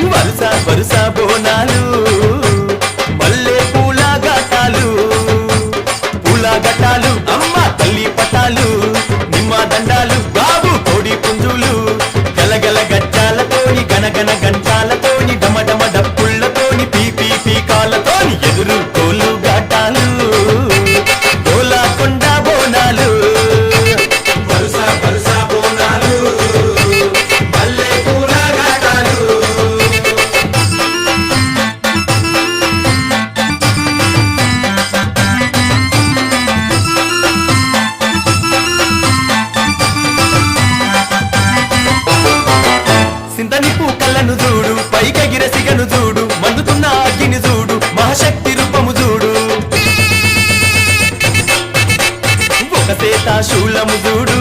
వరుస వరుస బోనాలు మల్లె పూల ఘటాలు పూల ఘటాలు అమ్మ తల్లి పటాలు నిమ్మ దండాలు బాబు కోడి పుంజులు గలగల గజ్జాలతోని గనగన గంటాలతోని డమడమ డప్పుళ్లతోని పీపీ పీకాలతోని ఎదురు కోలు ఘటాలు గోలాకొండ బోనాలు వరుస వరుస బోనాలు మల్లె పూల ఘటాలు సింతనిప్పు కళ్ళను చూడు పైకెగిర సిగను చూడు మండుతున్న అగ్గిని చూడు మహాశక్తి రూపము చూడు ఒక సేత శూలము చూడు